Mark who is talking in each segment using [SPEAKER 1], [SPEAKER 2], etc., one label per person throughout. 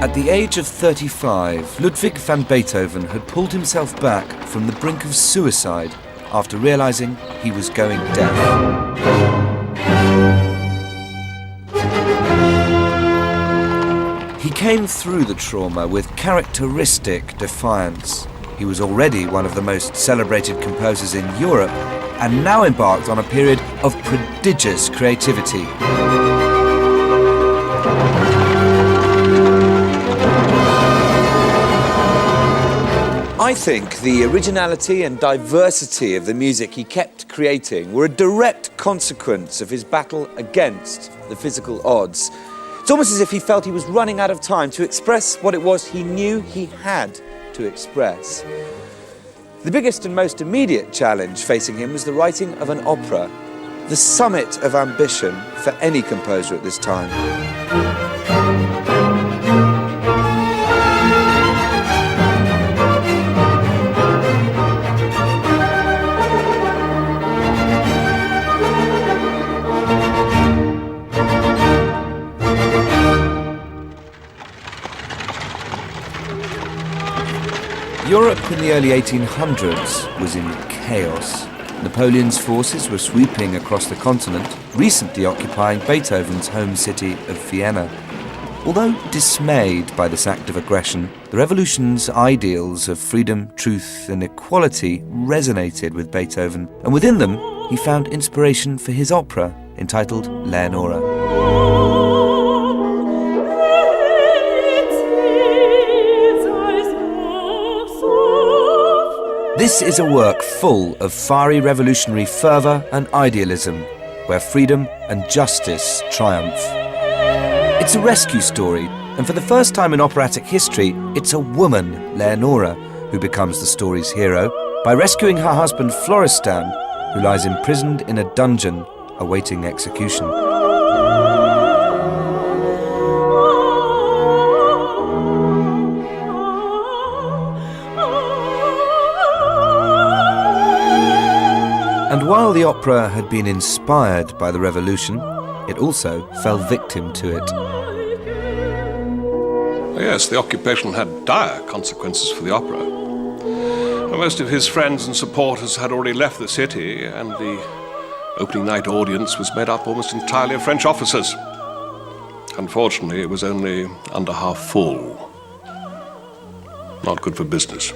[SPEAKER 1] At the age of 35, Ludwig van Beethoven had pulled himself back from the brink of suicide after realizing he was going deaf. He came through the trauma with characteristic defiance. He was already one of the most celebrated composers in Europe and now embarked on a period of prodigious creativity. I think the originality and diversity of the music he kept creating were a direct consequence of his battle against the physical odds. It's almost as if he felt he was running out of time to express what it was he knew he had to express. The biggest and most immediate challenge facing him was the writing of an opera, the summit of ambition for any composer at this time. Europe in the early 1800s was in chaos. Napoleon's forces were sweeping across the continent, recently occupying Beethoven's home city of Vienna. Although dismayed by this act of aggression, the revolution's ideals of freedom, truth and equality resonated with Beethoven, and within them he found inspiration for his opera entitled Leonora. This is a work full of fiery revolutionary fervour and idealism, where freedom and justice triumph. It's a rescue story, and for the first time in operatic history, it's a woman, Leonora, who becomes the story's hero by rescuing her husband Florestan, who lies imprisoned in a dungeon awaiting execution. And while the opera had been inspired by the revolution, it also fell victim to it.
[SPEAKER 2] Yes, the occupation had dire consequences for the opera. Most of his friends and supporters had already left the city, and the opening night audience was made up almost entirely of French officers. Unfortunately, it was only under half full. Not good for business.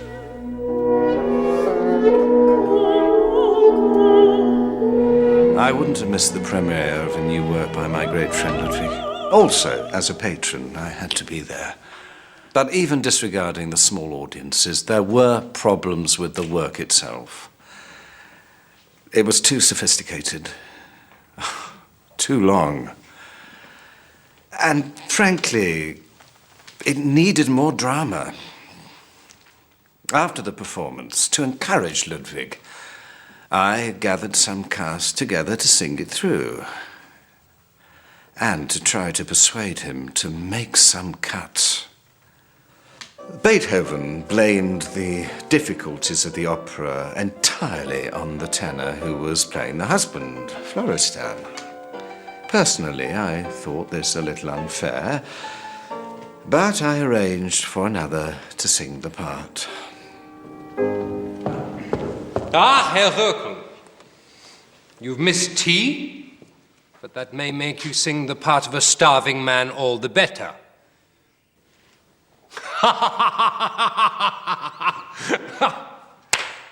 [SPEAKER 3] I wouldn't have missed the premiere of a new work by my great friend Ludwig. Also, as a patron, I had to be there. But even disregarding the small audiences, there were problems with the work itself. It was too sophisticated, too long. And frankly, it needed more drama. After the performance, to encourage Ludwig, I gathered some cast together to sing it through, and to try to persuade him to make some cuts. Beethoven blamed the difficulties of the opera entirely on the tenor who was playing the husband, Florestan. Personally, I thought this a little unfair, but I arranged for another to sing the part.
[SPEAKER 4] Ah, Herr Röckel, you've missed tea, but that may make you sing the part of a starving man all the better.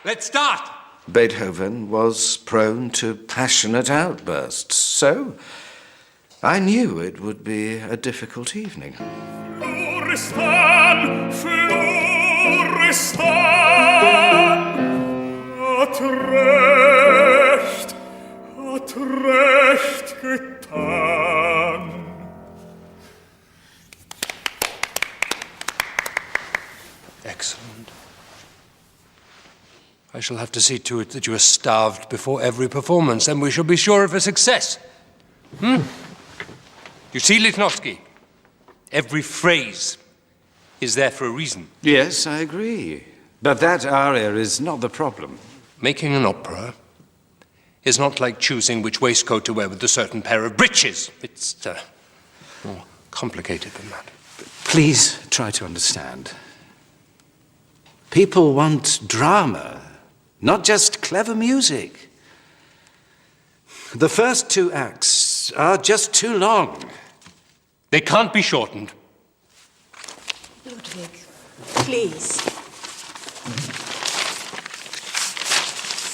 [SPEAKER 4] Let's start.
[SPEAKER 3] Beethoven was prone to passionate outbursts, so I knew it would be a difficult evening.
[SPEAKER 5] Florestan, Florestan. Hat recht getan.
[SPEAKER 4] Excellent. I shall have to see to it that you are starved before every performance, and we shall be sure of a success. You see, Lichnowsky, every phrase is there for a reason.
[SPEAKER 3] Yes, I agree. But that aria is not the problem.
[SPEAKER 4] Making an opera is not like choosing which waistcoat to wear with a certain pair of breeches. It's more complicated than that.
[SPEAKER 3] Please try to understand. People want drama, not just clever music. The first 2 acts are just too long.
[SPEAKER 4] They can't be shortened.
[SPEAKER 6] Ludwig, please.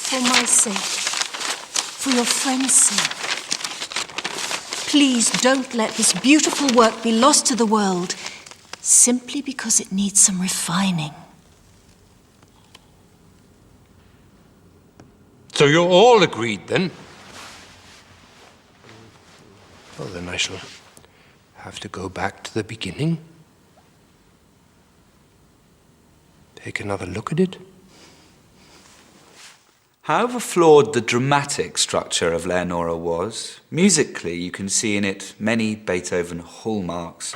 [SPEAKER 6] For my sake, for your friend's sake, please don't let this beautiful work be lost to the world simply because it needs some refining.
[SPEAKER 4] So you're all agreed, then? Well, then I shall have to go back to the beginning. Take another look at it.
[SPEAKER 1] However flawed the dramatic structure of Leonora was, musically you can see in it many Beethoven hallmarks.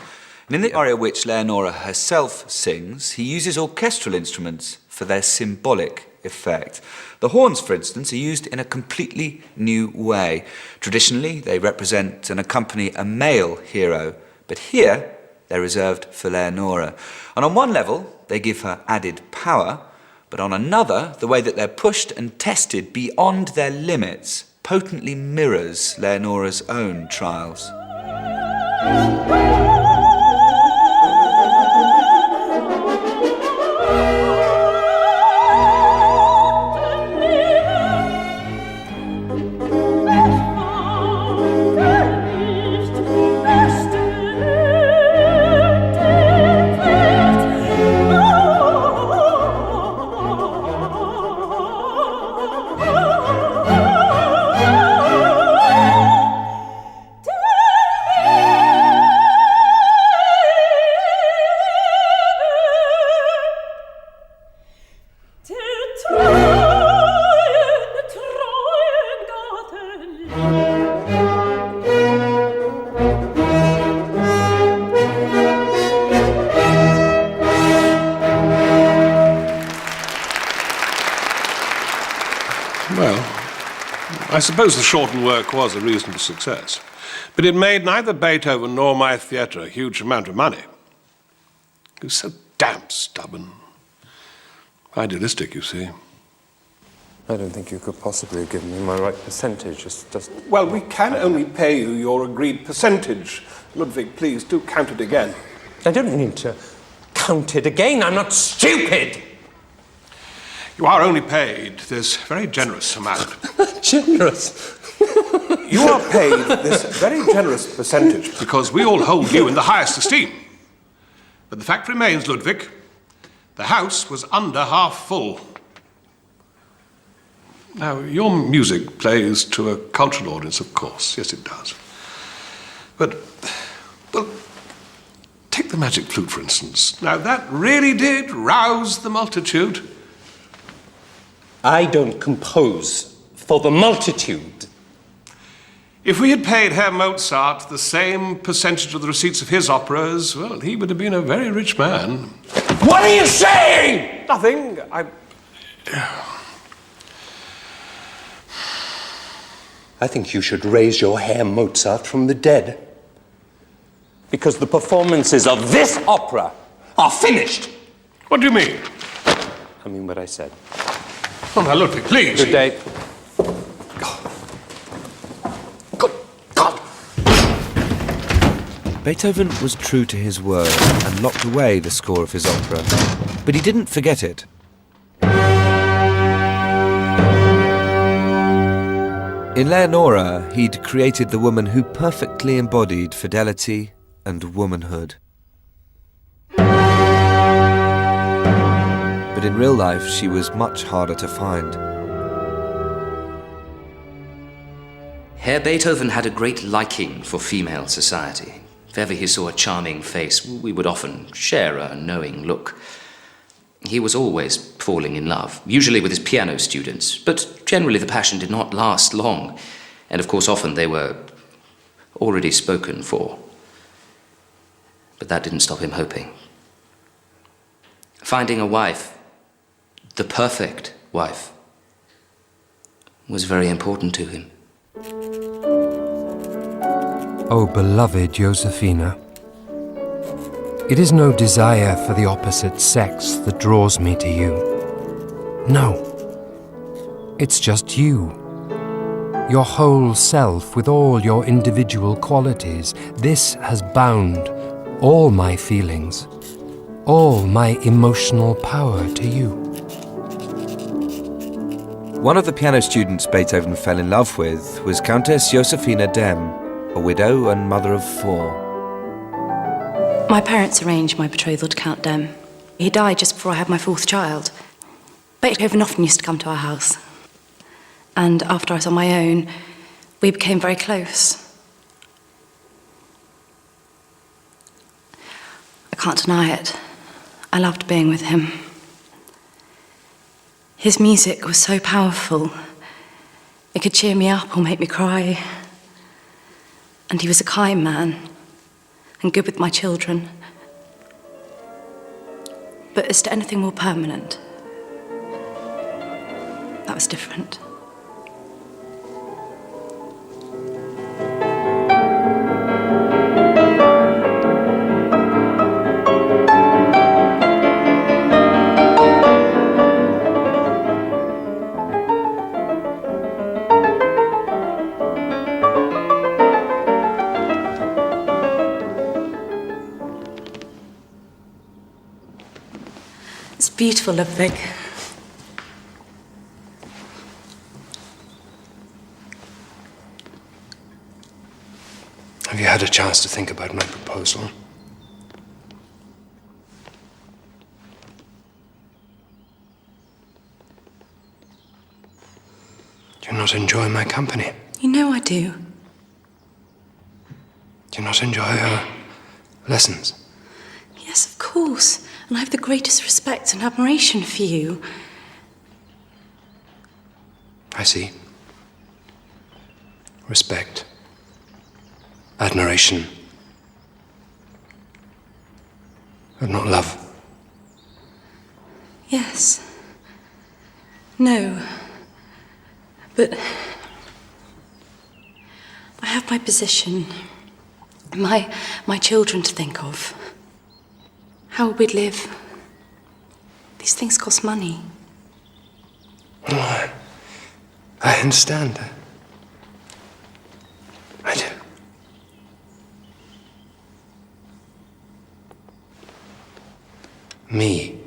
[SPEAKER 1] And in the aria which Leonora herself sings, he uses orchestral instruments for their symbolic effect. The horns, for instance, are used in a completely new way. Traditionally, they represent and accompany a male hero, but here they're reserved for Leonora. And on one level, they give her added power, but on another, the way that they're pushed and tested beyond their limits potently mirrors Leonora's own trials.
[SPEAKER 2] I suppose the shortened work was a reasonable success, but it made neither Beethoven nor my theatre a huge amount of money. He was so damn stubborn. Idealistic, you see.
[SPEAKER 7] I don't think you could possibly have given me my right percentage. It's just...
[SPEAKER 2] Well, we can only pay you your agreed percentage. Ludwig, please, do count it again.
[SPEAKER 7] I don't need to count it again. I'm not stupid!
[SPEAKER 2] You are only paid this very generous amount.
[SPEAKER 7] Generous?
[SPEAKER 2] You are paid this very generous percentage because we all hold you in the highest esteem. But the fact remains, Ludwig, the house was under half full. Now, your music plays to a cultural audience, of course. Yes, it does. But, well, take the magic flute, for instance. Now, that really did rouse the multitude.
[SPEAKER 7] I don't compose for the multitude.
[SPEAKER 2] If we had paid Herr Mozart the same percentage of the receipts of his operas, well, he would have been a very rich man.
[SPEAKER 7] What are you saying?
[SPEAKER 2] Nothing.
[SPEAKER 7] I think you should raise your Herr Mozart from the dead. Because the performances of this opera are finished.
[SPEAKER 2] What do you mean?
[SPEAKER 7] I mean what I said.
[SPEAKER 2] Oh, now, Ludwig, please.
[SPEAKER 7] Good day. Good God!
[SPEAKER 1] Beethoven was true to his word and locked away the score of his opera, but he didn't forget it. In Leonora, he'd created the woman who perfectly embodied fidelity and womanhood. But in real life, she was much harder to find.
[SPEAKER 8] Herr Beethoven had a great liking for female society. If ever he saw a charming face, we would often share a knowing look. He was always falling in love, usually with his piano students, but generally the passion did not last long, and of course often they were already spoken for. But that didn't stop him hoping. Finding a wife, the perfect wife, was very important to him.
[SPEAKER 4] Oh, beloved Josefina, It is no desire for the opposite sex that draws me to you. No. It's just you. Your whole self with all your individual qualities. This has bound all my feelings, all my emotional power to you.
[SPEAKER 1] One of the piano students Beethoven fell in love with was Countess Josefina Dem, a widow and mother of 4.
[SPEAKER 9] My parents arranged my betrothal to Count Dem. He died just before I had my 4th child. Beethoven often used to come to our house. And after I was on my own, we became very close. I can't deny it. I loved being with him. His music was so powerful. It could cheer me up or make me cry. And he was a kind man and good with my children. But as to anything more permanent, that was different. It's beautiful, Ludwig.
[SPEAKER 4] Have you had a chance to think about my proposal? Do you not enjoy my company?
[SPEAKER 9] You know I do.
[SPEAKER 4] Do you not enjoy our lessons?
[SPEAKER 9] Yes, of course. And I have the greatest respect and admiration for you.
[SPEAKER 4] I see. Respect. Admiration. But not love.
[SPEAKER 9] Yes. No. But I have my position, my children to think of. How would we live? These things cost money.
[SPEAKER 4] Oh, I understand that. I do. Me,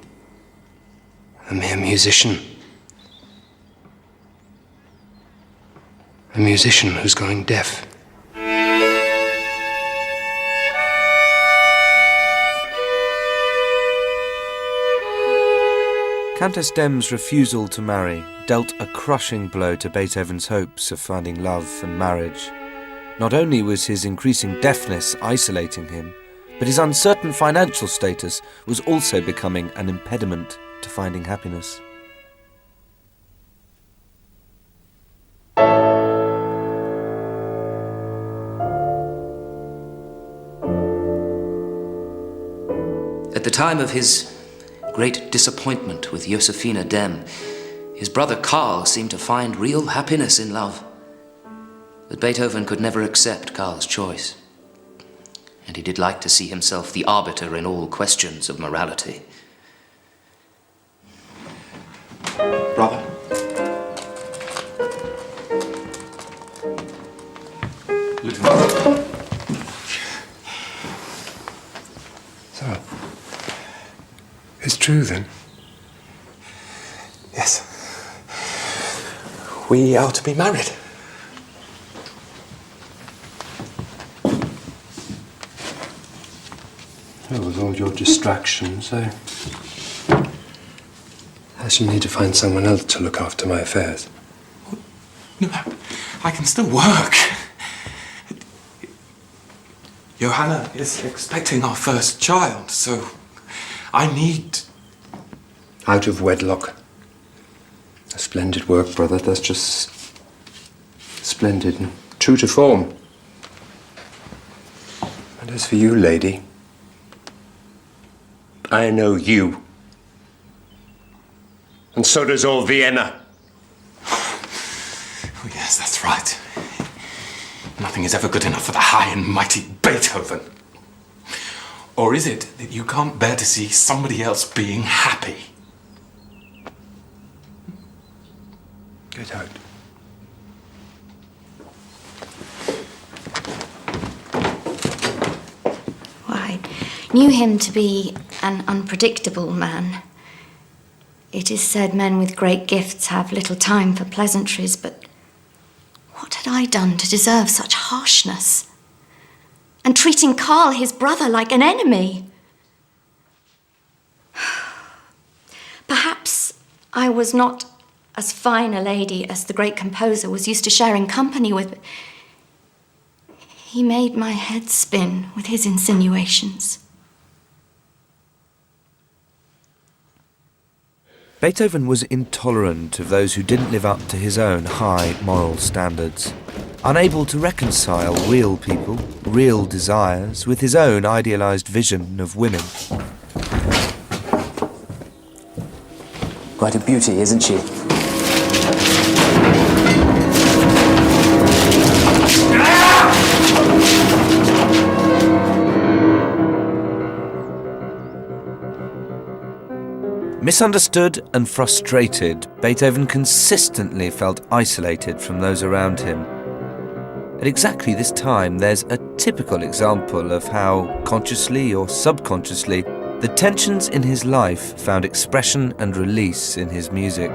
[SPEAKER 4] a mere musician. A musician who's going deaf.
[SPEAKER 1] Countess Dem's refusal to marry dealt a crushing blow to Beethoven's hopes of finding love and marriage. Not only was his increasing deafness isolating him, but his uncertain financial status was also becoming an impediment to finding happiness.
[SPEAKER 8] At the time of his great disappointment with Josefina Dem, his brother Karl seemed to find real happiness in love. But Beethoven could never accept Karl's choice. And he did like to see himself the arbiter in all questions of morality.
[SPEAKER 10] Brother?
[SPEAKER 4] So, it's true then?
[SPEAKER 10] Yes. We are to be married.
[SPEAKER 4] Well, with all your distractions, I shall need to find someone else to look after my affairs.
[SPEAKER 10] No, I can still work. Johanna is expecting our first child, so I need...
[SPEAKER 4] Out of wedlock. A splendid work, brother. That's just splendid and true to form. And as for you, lady, I know you. And so does all Vienna.
[SPEAKER 10] Oh, yes, that's right. Nothing is ever good enough for the high and mighty Beethoven. Or is it that you can't bear to see somebody else being happy?
[SPEAKER 7] Get out.
[SPEAKER 11] I knew him to be an unpredictable man. It is said men with great gifts have little time for pleasantries, but what had I done to deserve such harshness? And treating Carl, his brother, like an enemy. Perhaps I was not as fine a lady as the great composer was used to sharing company with. He made my head spin with his insinuations.
[SPEAKER 1] Beethoven was intolerant of those who didn't live up to his own high moral standards, unable to reconcile real people, real desires, with his own idealized vision of women.
[SPEAKER 12] Quite a beauty, isn't she?
[SPEAKER 1] Misunderstood and frustrated, Beethoven consistently felt isolated from those around him. At exactly this time, there's a typical example of how, consciously or subconsciously, the tensions in his life found expression and release in his music.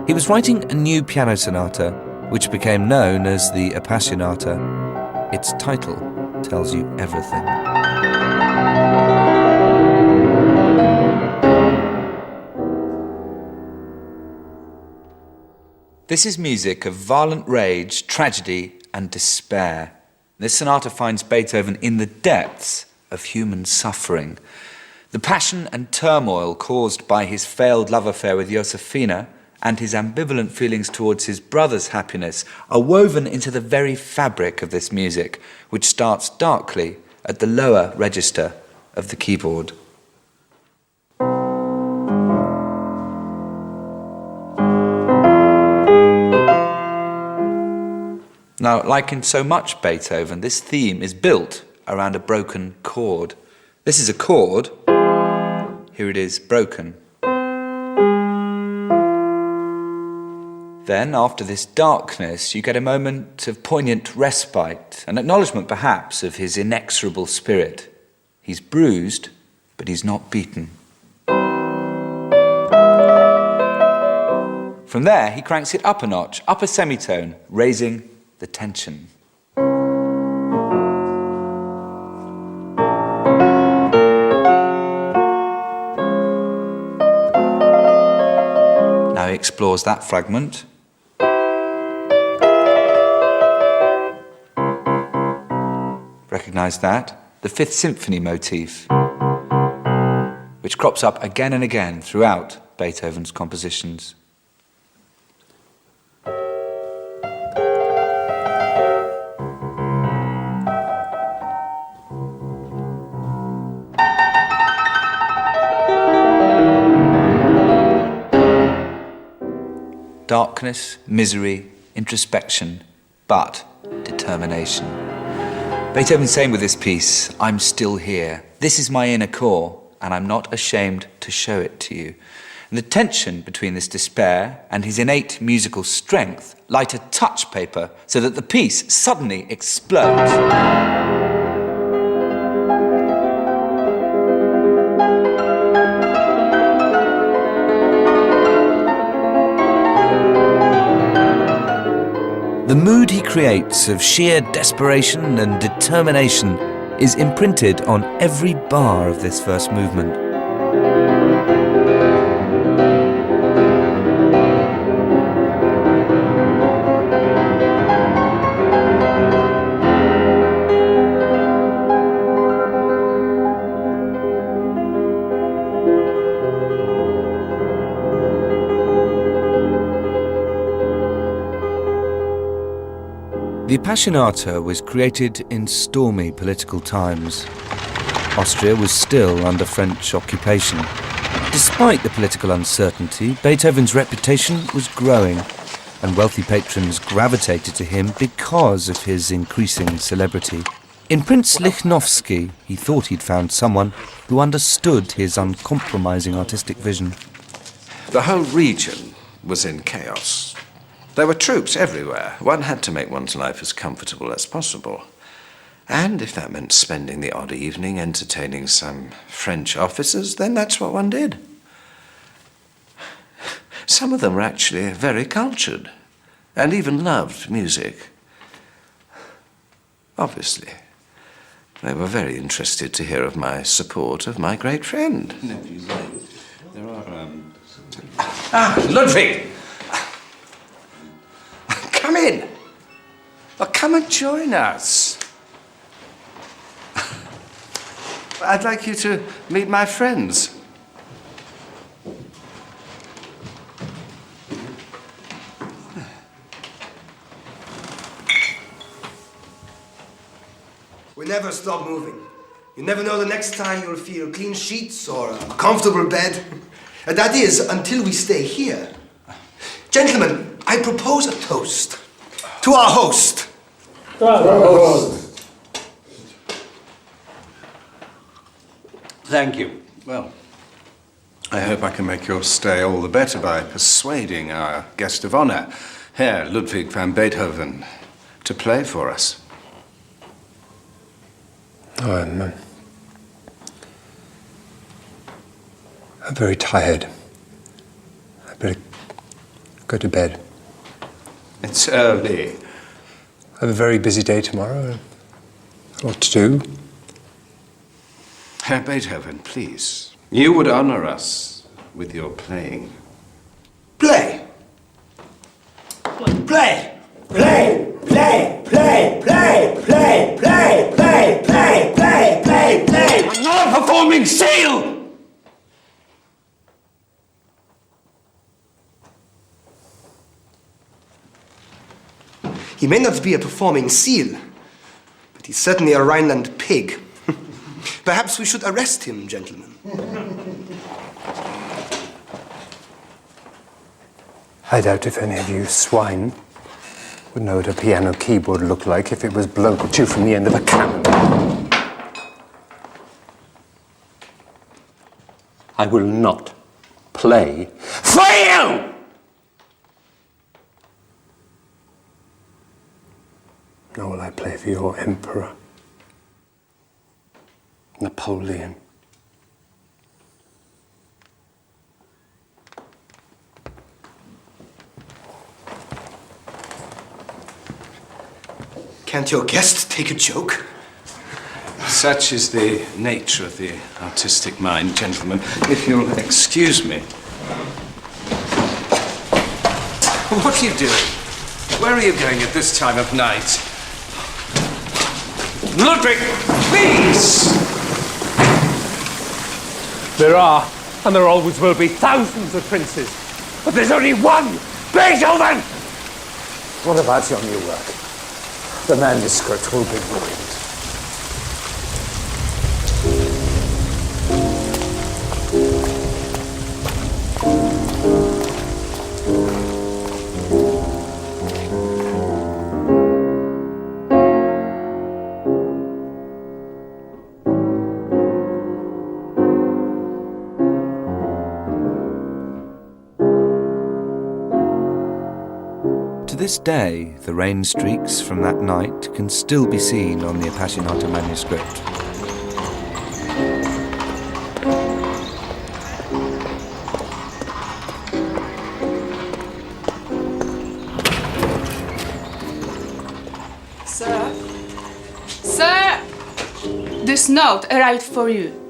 [SPEAKER 1] He was writing a new piano sonata, which became known as the Appassionata. Its title tells you everything. This is music of violent rage, tragedy, and despair. This sonata finds Beethoven in the depths of human suffering. The passion and turmoil caused by his failed love affair with Josefina and his ambivalent feelings towards his brother's happiness are woven into the very fabric of this music, which starts darkly at the lower register of the keyboard. Now, like in so much Beethoven, this theme is built around a broken chord. This is a chord. Here it is, broken. Then, after this darkness, you get a moment of poignant respite, an acknowledgement perhaps of his inexorable spirit. He's bruised, but he's not beaten. From there, he cranks it up a notch, up a semitone, raising the tension. Now he explores that fragment. Recognize that? The Fifth Symphony motif, which crops up again and again throughout Beethoven's compositions. Darkness, misery, introspection, but determination. Beethoven's saying with this piece, I'm still here. This is my inner core, and I'm not ashamed to show it to you. And the tension between this despair and his innate musical strength light a touch paper so that the piece suddenly explodes. The mood he creates of sheer desperation and determination is imprinted on every bar of this first movement. The Appassionata was created in stormy political times. Austria was still under French occupation. Despite the political uncertainty, Beethoven's reputation was growing, and wealthy patrons gravitated to him because of his increasing celebrity.
[SPEAKER 12] In Prince Lichnowsky, he thought he'd found someone who understood his uncompromising artistic vision.
[SPEAKER 3] The whole region was in chaos. There were troops everywhere. One had to make one's life as comfortable as possible. And if that meant spending the odd evening entertaining some French officers, then that's what one did. Some of them were actually very cultured and even loved music. Obviously, they were very interested to hear of my support of my great friend. There are, Ludwig! Come in! Oh, come and join us. I'd like you to meet my friends.
[SPEAKER 13] We never stop moving. You never know the next time you'll feel clean sheets or a comfortable bed. And that is until we stay here. Gentlemen, I propose a toast to our host.
[SPEAKER 3] Thank you. Well, I hope I can make your stay all the better by persuading our guest of honor, Herr Ludwig van Beethoven, to play for us.
[SPEAKER 4] Oh, I'm very tired. I better go to bed.
[SPEAKER 3] It's early.
[SPEAKER 4] I have a very busy day tomorrow. A lot to do.
[SPEAKER 3] Herr Beethoven, please. You would honor us with your playing.
[SPEAKER 13] Play! Play! Play! Play! Play! Play! Play! Play! Play! Play! Play! Play! Play!
[SPEAKER 3] A non-performing seal!
[SPEAKER 13] He may not be a performing seal, but he's certainly a Rhineland pig. Perhaps we should arrest him, gentlemen.
[SPEAKER 4] I doubt if any of you swine would know what a piano keyboard looked like if it was blown at you from the end of a cannon.
[SPEAKER 7] I will not play for you!
[SPEAKER 4] Nor will I play for your emperor, Napoleon.
[SPEAKER 13] Can't your guest take a joke?
[SPEAKER 3] Such is the nature of the artistic mind, gentlemen. If you'll excuse me. What are you doing? Where are you going at this time of night? Ludwig, please!
[SPEAKER 14] There are, and there always will be, thousands of princes. But there's only one Beethoven!
[SPEAKER 15] What about your new work? The manuscript will be ruined.
[SPEAKER 12] To this day, the rain streaks from that night can still be seen on the Appassionata manuscript.
[SPEAKER 16] Sir? Sir! This note arrived for you.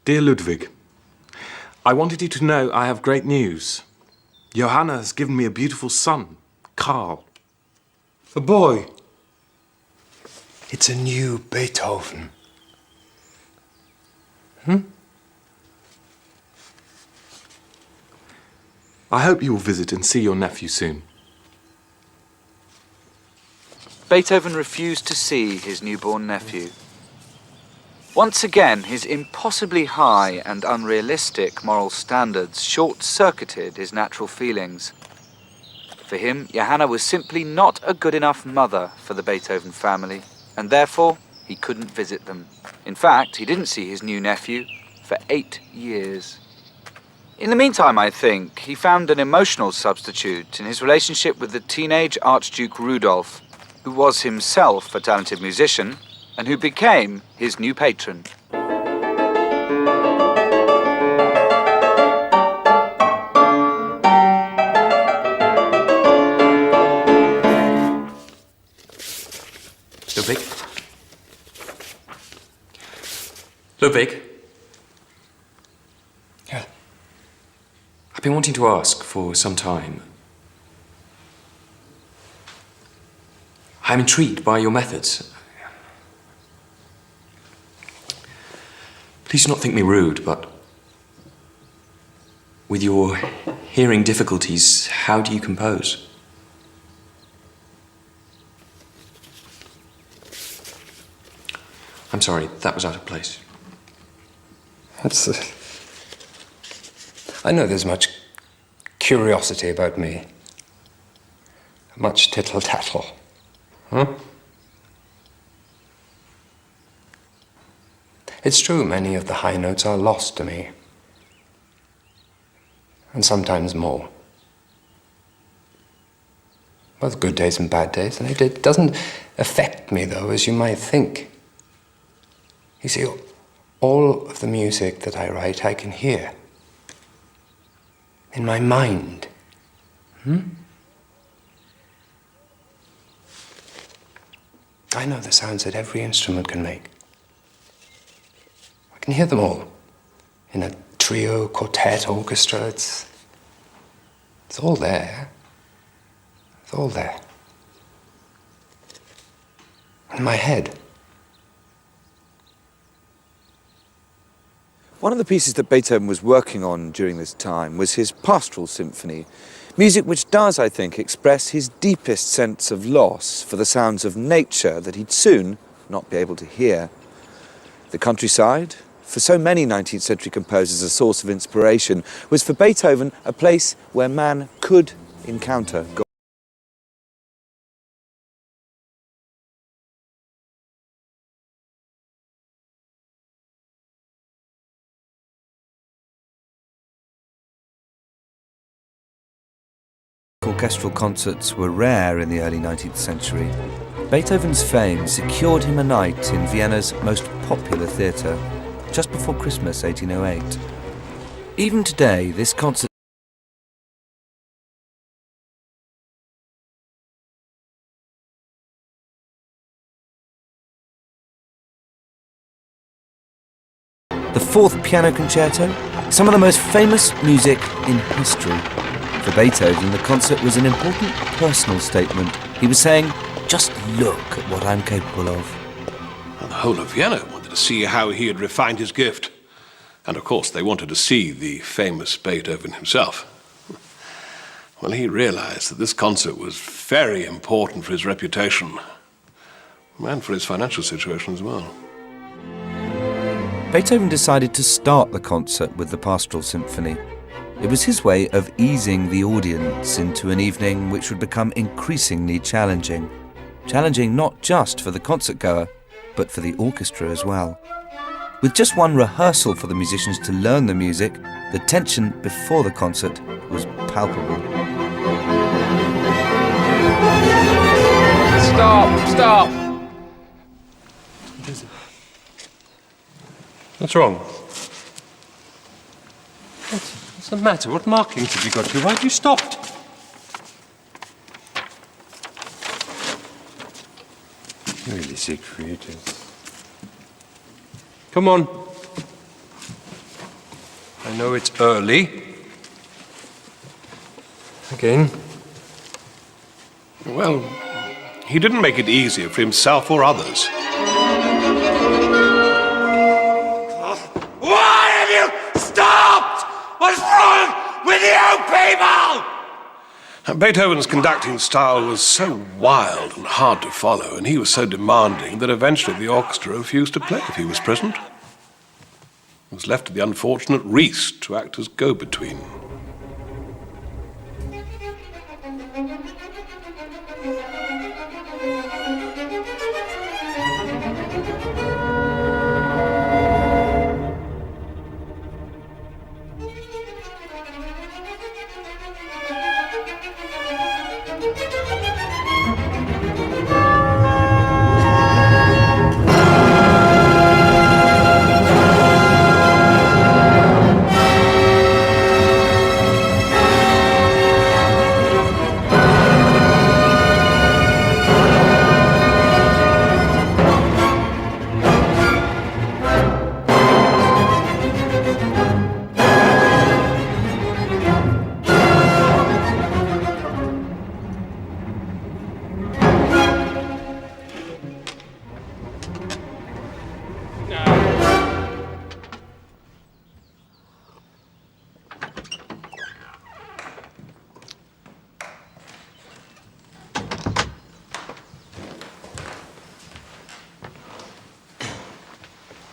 [SPEAKER 10] Dear Ludwig, I wanted you to know I have great news. Johanna has given me a beautiful son, Karl.
[SPEAKER 4] A boy. It's a new Beethoven.
[SPEAKER 10] I hope you will visit and see your nephew soon.
[SPEAKER 1] Beethoven refused to see his newborn nephew.
[SPEAKER 12] Once again, his impossibly high and unrealistic moral standards short-circuited his natural feelings. For him, Johanna was simply not a good enough mother for the Beethoven family, and therefore he couldn't visit them. In fact, he didn't see his new nephew for 8 years. In the meantime, I think, he found an emotional substitute in his relationship with the teenage Archduke Rudolf, who was himself a talented musician, and who became his new patron.
[SPEAKER 17] Ludwig? Yeah. I've been wanting to ask for some time. I'm intrigued by your methods. Please do not think me rude, but with your hearing difficulties, how do you compose? I'm sorry, that was out of place.
[SPEAKER 4] I know there's much curiosity about me. Much tittle-tattle. Huh? It's true, many of the high notes are lost to me. And sometimes more. Both good days and bad days. And it doesn't affect me, though, as you might think. You see, all of the music that I write, I can hear. In my mind. I know the sounds that every instrument can make. I can hear them all. In a trio, quartet, orchestra, it's all there. It's all there. In my head.
[SPEAKER 1] One of the pieces that Beethoven was working on during this time was his Pastoral Symphony, music which does, I think, express his deepest sense of loss for the sounds of nature that he'd soon not be able to hear. The countryside, for so many 19th century composers a source of inspiration, was for Beethoven a place where man could encounter God.
[SPEAKER 12] Orchestral concerts were rare in the early 19th century. Beethoven's fame secured him a night in Vienna's most popular theatre, just before Christmas 1808. Even today, this concert the Fourth Piano Concerto, some of the most famous music in history. For Beethoven, the concert was an important personal statement. He was saying, just look at what I'm capable of.
[SPEAKER 2] And the whole of Vienna wanted to see how he had refined his gift. And of course, they wanted to see the famous Beethoven himself. Well, he realized that this concert was very important for his reputation and for his financial situation as well.
[SPEAKER 12] Beethoven decided to start the concert with the Pastoral Symphony. It was his way of easing the audience into an evening which would become increasingly challenging. Challenging not just for the concertgoer, but for the orchestra as well. With just one rehearsal for the musicians to learn the music, the tension before the concert was palpable.
[SPEAKER 4] Stop! What's wrong? What's the matter? What markings have you got to? Why have you stopped? Really, Siegfried. Come on. I know it's early. Again.
[SPEAKER 2] Well, he didn't make it easier for himself or others.
[SPEAKER 14] Why have you stopped? What's wrong with you people?
[SPEAKER 2] Beethoven's conducting style was so wild and hard to follow, and he was so demanding that eventually the orchestra refused to play if he was present. It was left to the unfortunate Ries to act as go-between.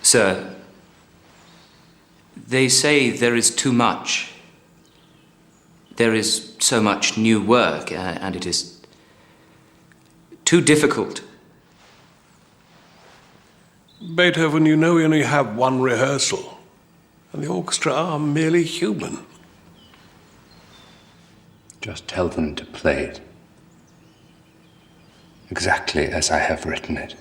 [SPEAKER 8] Sir, they say there is too much. There is so much new work, and it is too difficult.
[SPEAKER 2] Beethoven, you know we only have one rehearsal, and the orchestra are merely human.
[SPEAKER 7] Just tell them to play it exactly as I have written it.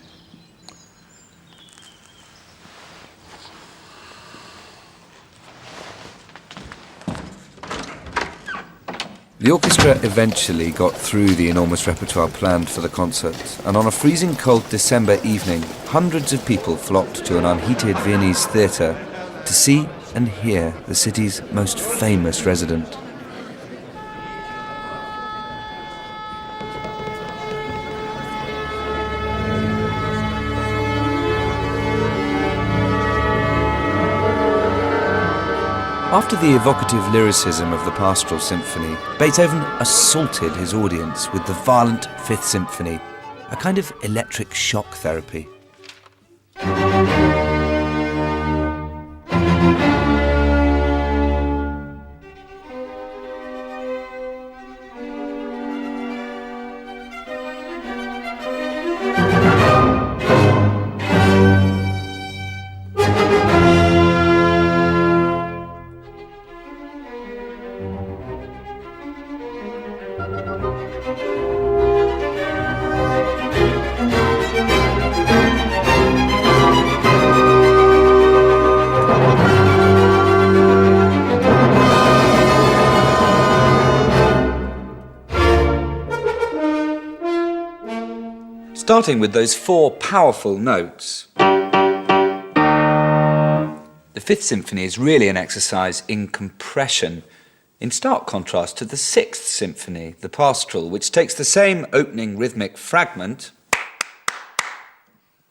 [SPEAKER 1] The orchestra eventually got through the enormous repertoire planned for the concert, and on a freezing cold December evening, hundreds of people flocked to an unheated Viennese theatre to see and hear the city's most famous resident. After the evocative lyricism of the Pastoral Symphony, Beethoven assaulted his audience with the violent Fifth Symphony, a kind of electric shock therapy. Starting with those four powerful notes. The Fifth Symphony is really an exercise in compression, in stark contrast to the Sixth Symphony, the Pastoral, which takes the same opening rhythmic fragment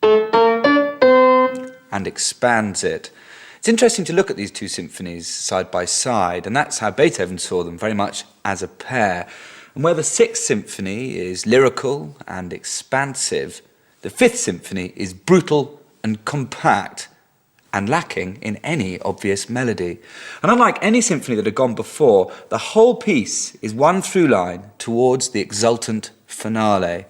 [SPEAKER 1] and expands it. It's interesting to look at these two symphonies side by side, and that's how Beethoven saw them, very much as a pair. And where the Sixth Symphony is lyrical and expansive, the Fifth Symphony is brutal and compact and lacking in any obvious melody. And unlike any symphony that had gone before, the whole piece is one through line towards the exultant finale.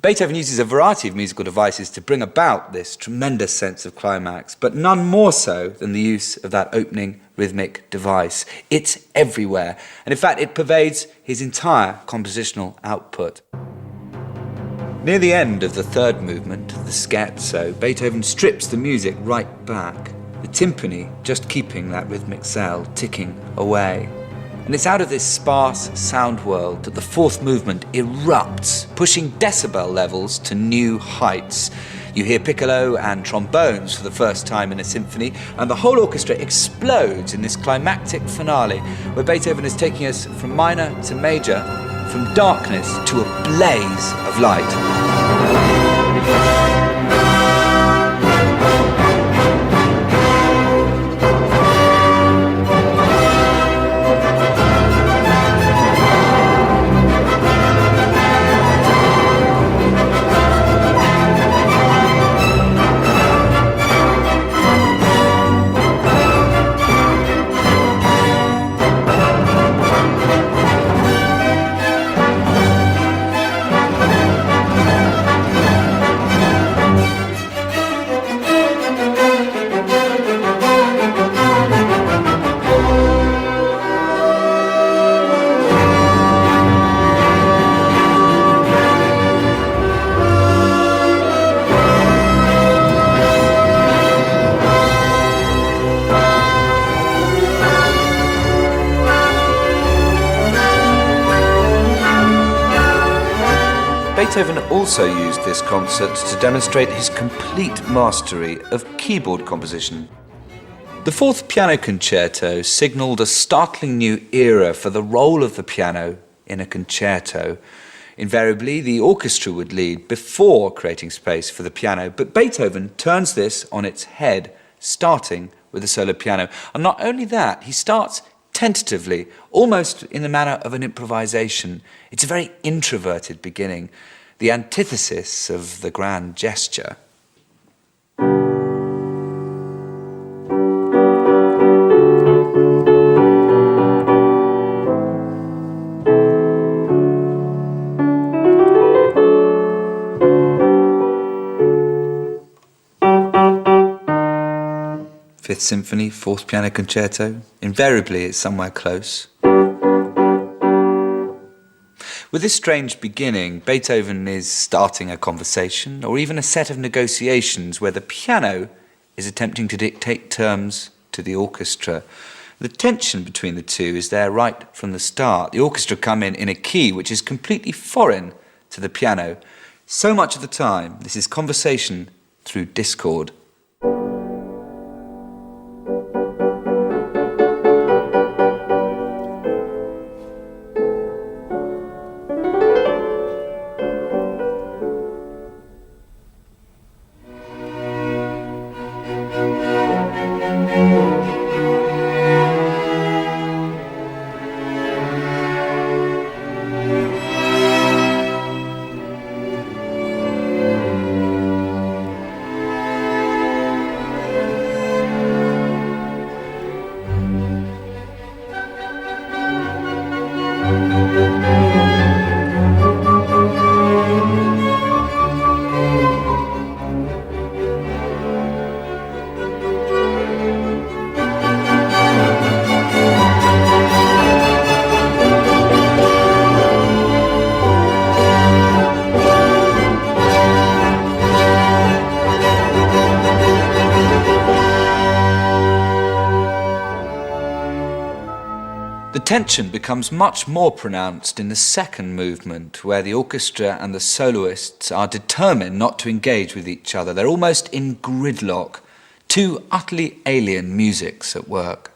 [SPEAKER 1] Beethoven uses a variety of musical devices to bring about this tremendous sense of climax, but none more so than the use of that opening rhythmic device. It's everywhere, and in fact it pervades his entire compositional output. Near the end of the third movement, the scherzo, Beethoven strips the music right back, the timpani just keeping that rhythmic cell ticking away. And it's out of this sparse sound world that the fourth movement erupts, pushing decibel levels to new heights. You hear piccolo and trombones for the first time in a symphony, and the whole orchestra explodes in this climactic finale, where Beethoven is taking us from minor to major, from darkness to a blaze of light.
[SPEAKER 3] Beethoven also used this concert to demonstrate his complete mastery of keyboard composition.
[SPEAKER 1] The Fourth Piano Concerto signalled a startling new era for the role of the piano in a concerto. Invariably, the orchestra would lead before creating space for the piano, but Beethoven turns this on its head, starting with the solo piano. And not only that, he starts tentatively, almost in the manner of an improvisation. It's a very introverted beginning, the antithesis of the grand gesture. Fifth Symphony, Fourth Piano Concerto. Invariably, it's somewhere close. With this strange beginning, Beethoven is starting a conversation or even a set of negotiations where the piano is attempting to dictate terms to the orchestra. The tension between the two is there right from the start. The orchestra come in a key which is completely foreign to the piano. So much of the time, this is conversation through discord. The tension becomes much more pronounced in the second movement, where the orchestra and the soloists are determined not to engage with each other. They're almost in gridlock, two utterly alien musics at work.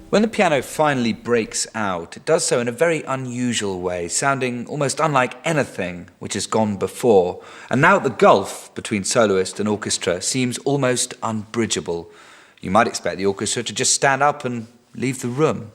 [SPEAKER 1] When the piano finally breaks out, it does so in a very unusual way, sounding almost unlike anything which has gone before. And now the gulf between soloist and orchestra seems almost unbridgeable. You might expect the orchestra to just stand up and leave the room.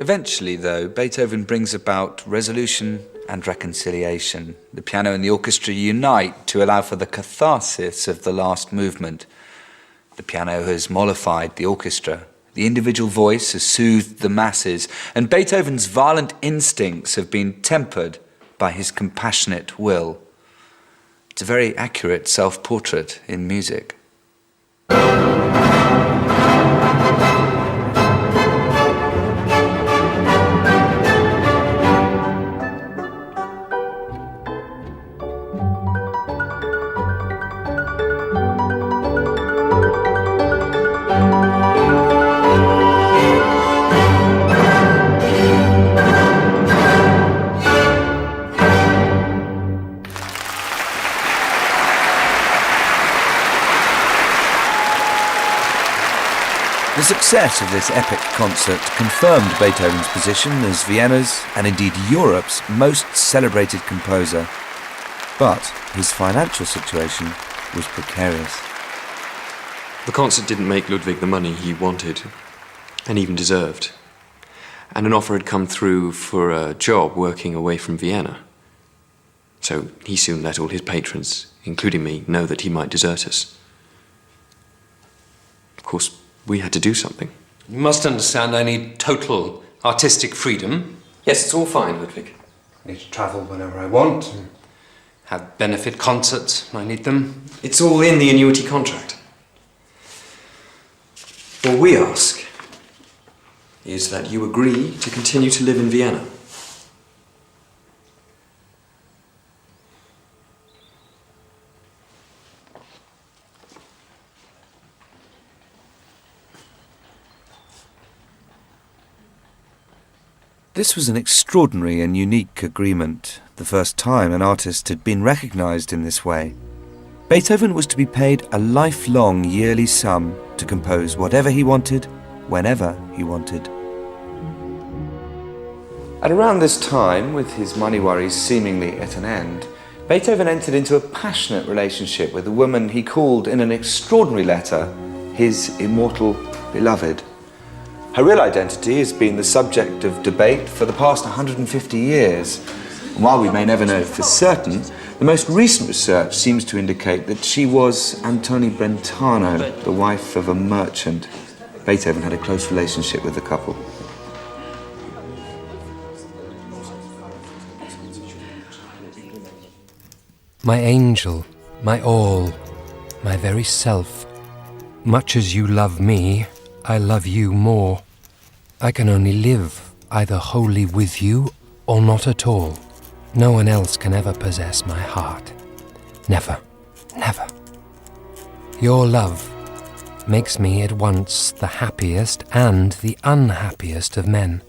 [SPEAKER 1] Eventually, though, Beethoven brings about resolution and reconciliation. The piano and the orchestra unite to allow for the catharsis of the last movement. The piano has mollified the orchestra. The individual voice has soothed the masses, and Beethoven's violent instincts have been tempered by his compassionate will. It's a very accurate self-portrait in music. success of this epic concert confirmed Beethoven's position as Vienna's, and indeed Europe's, most celebrated composer. But his financial situation was precarious.
[SPEAKER 17] The concert didn't make Ludwig the money he wanted, and even deserved. And an offer had come through for a job working away from Vienna. So he soon let all his patrons, including me, know that he might desert us. Of course, we had to do something.
[SPEAKER 4] You must understand I need total artistic freedom.
[SPEAKER 17] Yes, it's all fine, Ludwig.
[SPEAKER 4] I need to travel whenever I want. Have benefit concerts when I need them.
[SPEAKER 17] It's all in the annuity contract. All we ask is that you agree to continue to live in Vienna.
[SPEAKER 1] This was an extraordinary and unique agreement, the first time an artist had been recognised in this way. Beethoven was to be paid a lifelong yearly sum to compose whatever he wanted, whenever he wanted. At around this time, with his money worries seemingly at an end, Beethoven entered into a passionate relationship with a woman he called in an extraordinary letter his Immortal Beloved. Her real identity has been the subject of debate for the past 150 years. And while we may never know for certain, the most recent research seems to indicate that she was Antoni Brentano, the wife of a merchant. Beethoven had a close relationship with the couple.
[SPEAKER 18] My angel, my all, my very self, much as you love me, I love you more. I can only live either wholly with you or not at all. No one else can ever possess my heart. Never, never. Your love makes me at once the happiest and the unhappiest of men.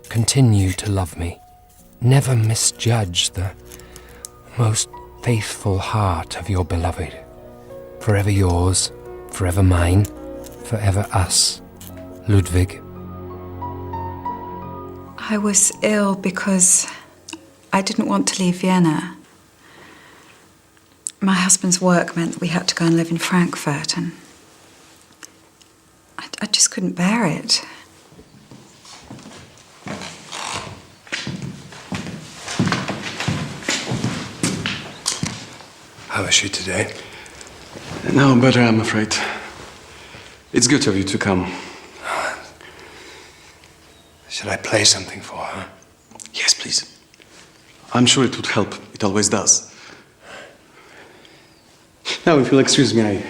[SPEAKER 18] Continue to love me. Never misjudge the most faithful heart of your beloved. Forever yours, forever mine, forever us, Ludwig.
[SPEAKER 19] I was ill because I didn't want to leave Vienna. My husband's work meant that we had to go and live in Frankfurt, and I just couldn't bear it.
[SPEAKER 10] How is she today?
[SPEAKER 20] No, better, I'm afraid. It's good of you to come.
[SPEAKER 10] Should I play something for her?
[SPEAKER 20] Yes, please. I'm sure it would help. It always does. Now, if you'll excuse me,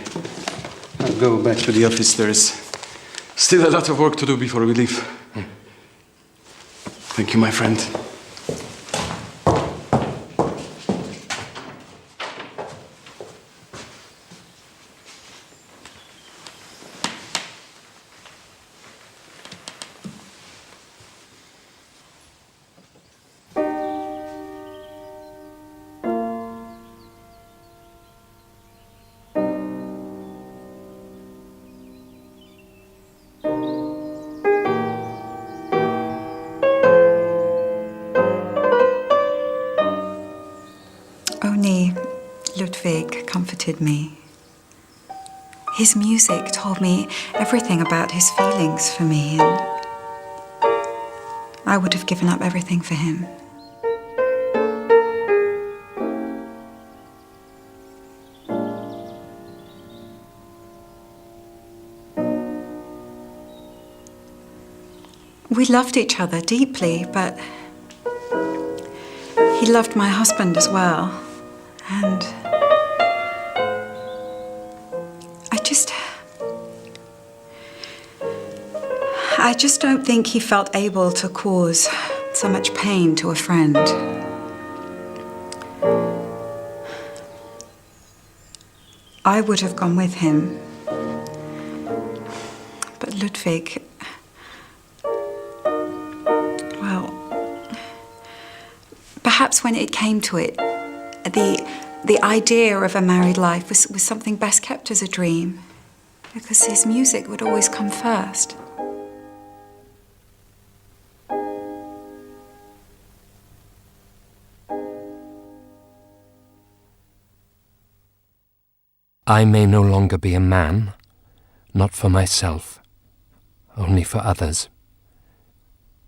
[SPEAKER 20] I'll go back to the office. There is still a lot of work to do before we leave. Thank you, my friend.
[SPEAKER 19] Ludwig comforted me. His music told me everything about his feelings for me, and I would have given up everything for him. We loved each other deeply, but he loved my husband as well. And I just don't think he felt able to cause so much pain to a friend. I would have gone with him, but Ludwig, well, perhaps when it came to it, the idea of a married life was something best kept as a dream. because his music would always come first.
[SPEAKER 18] I may no longer be a man, not for myself, only for others.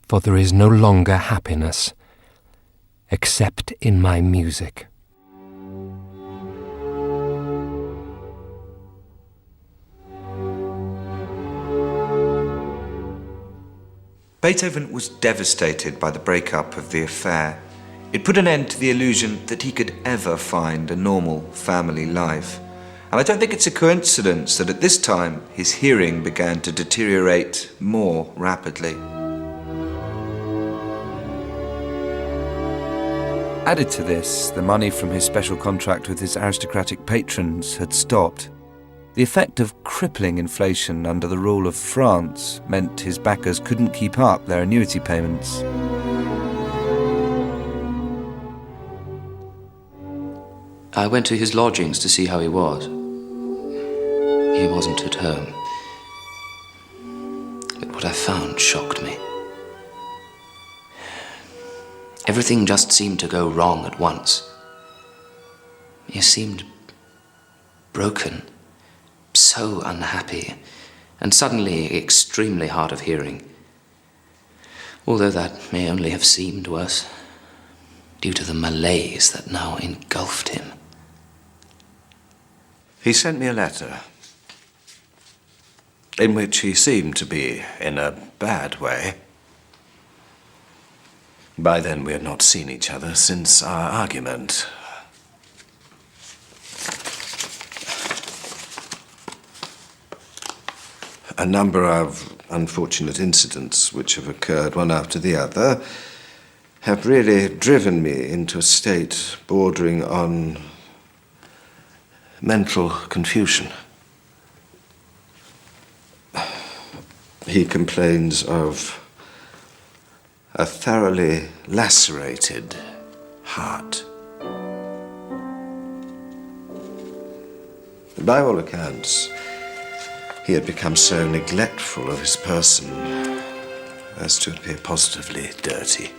[SPEAKER 18] For there is no longer happiness, except in my music.
[SPEAKER 1] Beethoven was devastated by the breakup of the affair. It put an end to the illusion that he could ever find a normal family life. And I don't think it's a coincidence that at this time his hearing began to deteriorate more rapidly. Added to this, the money from his special contract with his aristocratic patrons had stopped. The effect of crippling inflation under the rule of France meant his backers couldn't keep up their annuity payments.
[SPEAKER 8] I went to his lodgings to see how he was. He wasn't at home. But what I found shocked me. Everything just seemed to go wrong at once. He seemed broken, so unhappy, and suddenly extremely hard of hearing. Although that may only have seemed worse, due to the malaise that now engulfed him.
[SPEAKER 3] He sent me a letter in which he seemed to be in a bad way. By then we had not seen each other since our argument. A number of unfortunate incidents which have occurred one after the other have really driven me into a state bordering on mental confusion. He complains of a thoroughly lacerated heart. By all accounts, he had become so neglectful of his person as to appear positively dirty.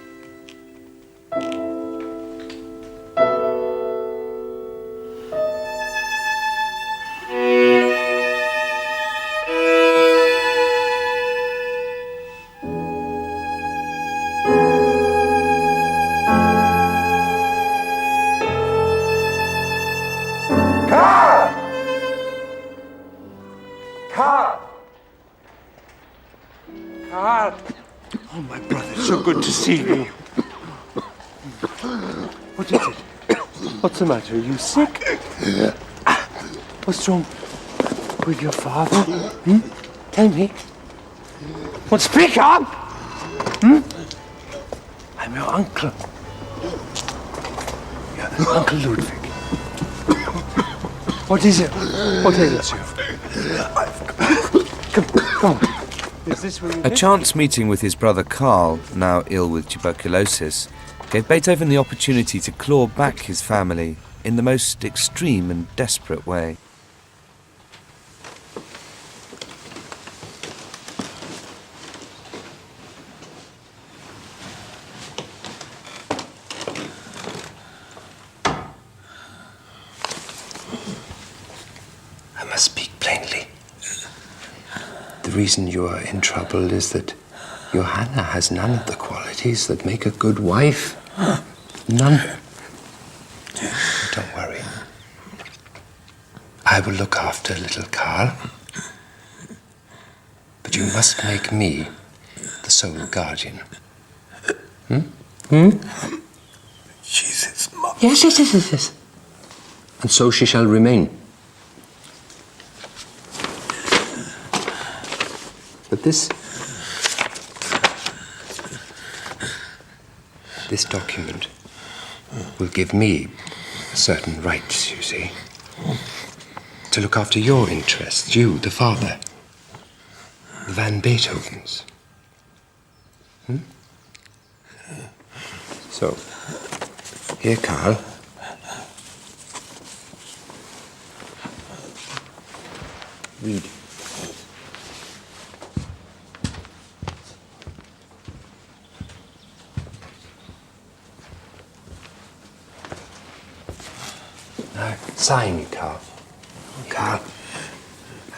[SPEAKER 14] Oh, my brother, so good to see you. What is it? What's the matter? Are you sick? What's wrong with your father? Tell me. Well, speak up! I'm your uncle. Yeah, Uncle Ludwig. What is it? What ails you? Come on. Is this where you
[SPEAKER 1] A chance meeting with his brother Karl, now ill with tuberculosis, gave Beethoven the opportunity to claw back his family in the most extreme and desperate way.
[SPEAKER 15] I must speak plainly. The reason you are in trouble is that Johanna has none of the qualities that make a good wife. None. Don't worry. I will look after little Karl. But you must make me the sole guardian.
[SPEAKER 14] She's his mother.
[SPEAKER 15] Yes. And so she shall remain. But this document will give me certain rights, you see, to look after your interests, you, the father, the Van Beethovens. So, here, Karl. Read. No, sign, Carl. Carl.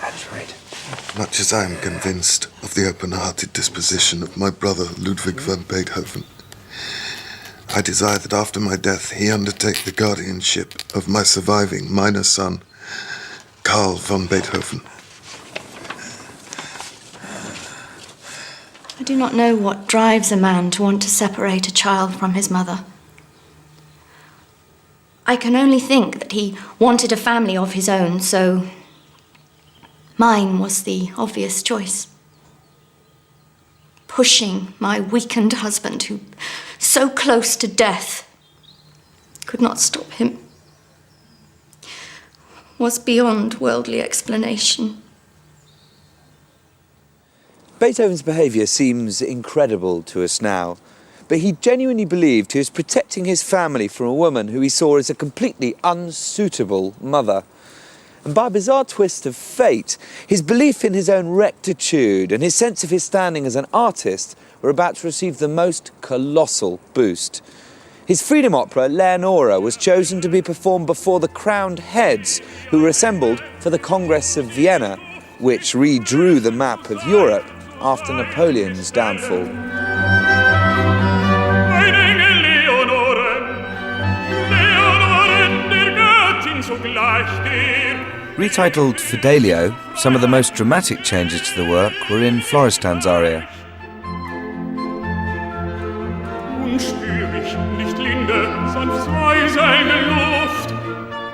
[SPEAKER 15] That's right.
[SPEAKER 21] Much as I am convinced of the open-hearted disposition of my brother Ludwig van Beethoven, I desire that after my death he undertake the guardianship of my surviving minor son, Karl von Beethoven.
[SPEAKER 11] I do not know what drives a man to want to separate a child from his mother. I can only think that he wanted a family of his own, so mine was the obvious choice. Pushing my weakened husband, who, so close to death, could not stop him, was beyond worldly explanation.
[SPEAKER 1] Beethoven's behaviour seems incredible to us now, but he genuinely believed he was protecting his family from a woman who he saw as a completely unsuitable mother. And by a bizarre twist of fate, his belief in his own rectitude and his sense of his standing as an artist were about to receive the most colossal boost. His freedom opera, Leonora, was chosen to be performed before the crowned heads who were assembled for the Congress of Vienna, which redrew the map of Europe after Napoleon's downfall. Retitled Fidelio, some of the most dramatic changes to the work were in Florestan's aria.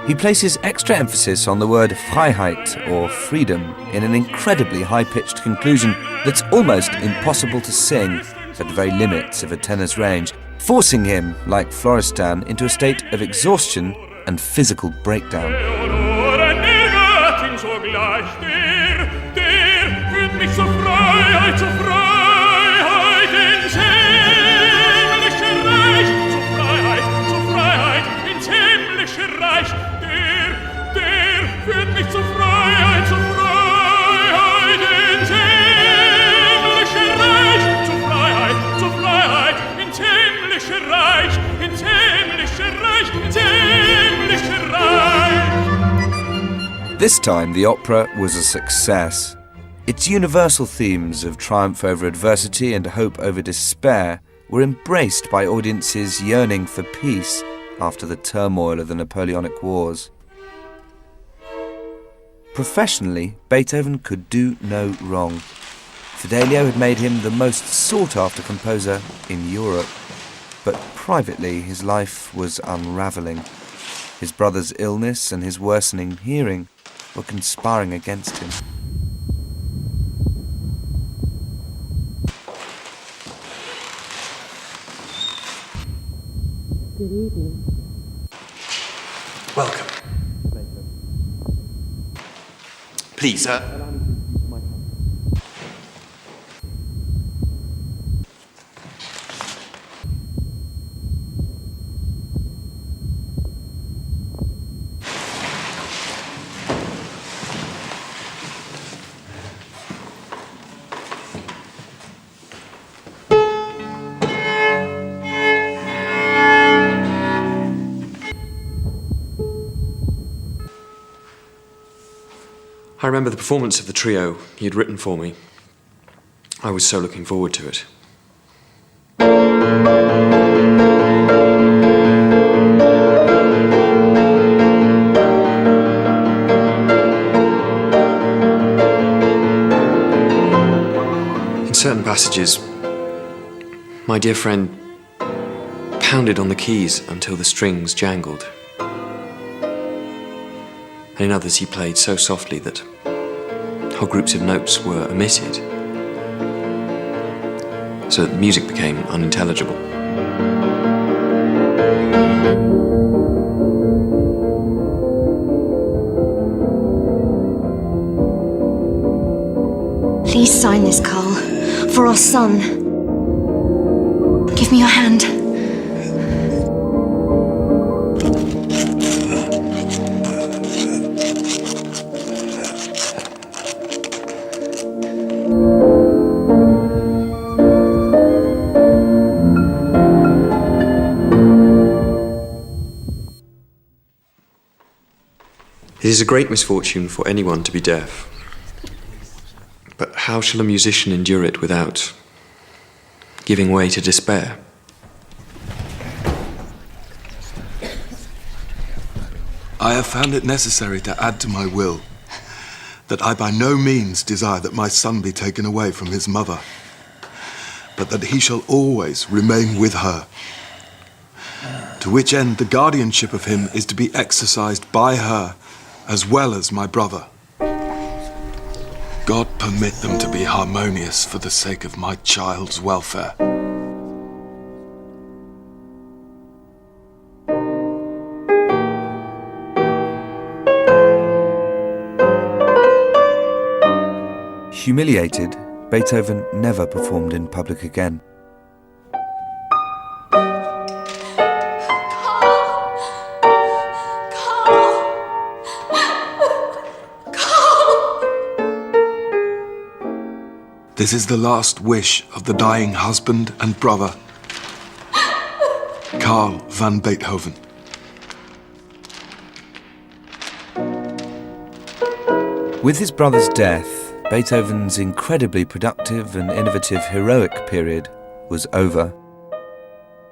[SPEAKER 1] He places extra emphasis on the word Freiheit, or freedom, in an incredibly high-pitched conclusion that's almost impossible to sing at the very limits of a tenor's range, forcing him, like Florestan, into a state of exhaustion and physical breakdown. This time, the opera was a success. Its universal themes of triumph over adversity and hope over despair were embraced by audiences yearning for peace after the turmoil of the Napoleonic Wars. Professionally, Beethoven could do no wrong. Fidelio had made him the most sought-after composer in Europe, but privately his life was unravelling. His brother's illness and his worsening hearing were conspiring against him.
[SPEAKER 22] Good evening.
[SPEAKER 17] Welcome. Please, I remember the performance of the trio you'd written for me. I was so looking forward to it. In certain passages, my dear friend pounded on the keys until the strings jangled. And in others he played so softly that whole groups of notes were omitted, so that the music became unintelligible.
[SPEAKER 11] Please sign this, Carl, for our son. Give me your hand.
[SPEAKER 17] It is a great misfortune for anyone to be deaf. But how shall a musician endure it without giving way to despair?
[SPEAKER 21] I have found it necessary to add to my will that I by no means desire that my son be taken away from his mother, but that he shall always remain with her, to which end the guardianship of him is to be exercised by her as well as my brother. God permit them to be harmonious for the sake of my child's welfare.
[SPEAKER 1] Humiliated, Beethoven never performed in public again.
[SPEAKER 21] This is the last wish of the dying husband and brother, Carl van Beethoven.
[SPEAKER 1] With his brother's death, Beethoven's incredibly productive and innovative heroic period was over.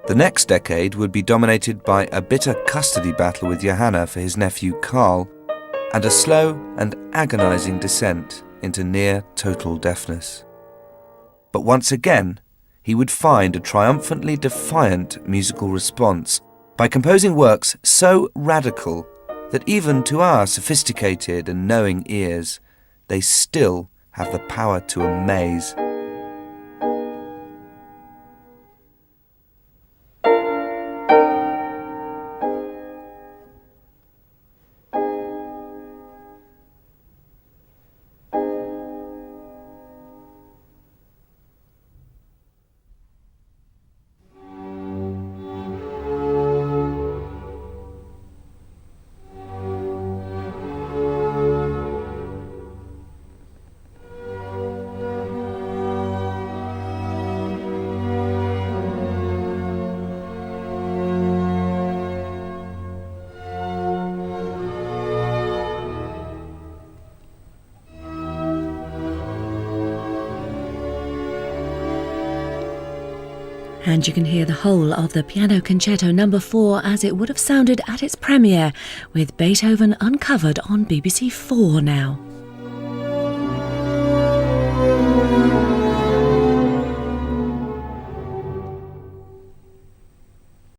[SPEAKER 1] The next decade would be dominated by a bitter custody battle with Johanna for his nephew Carl, and a slow and agonizing descent into near total deafness. But once again, he would find a triumphantly defiant musical response by composing works so radical that even to our sophisticated and knowing ears, they still have the power to amaze.
[SPEAKER 5] And you can hear the whole of the Piano Concerto No. 4 as it would have sounded at its premiere, with Beethoven uncovered on BBC 4 now.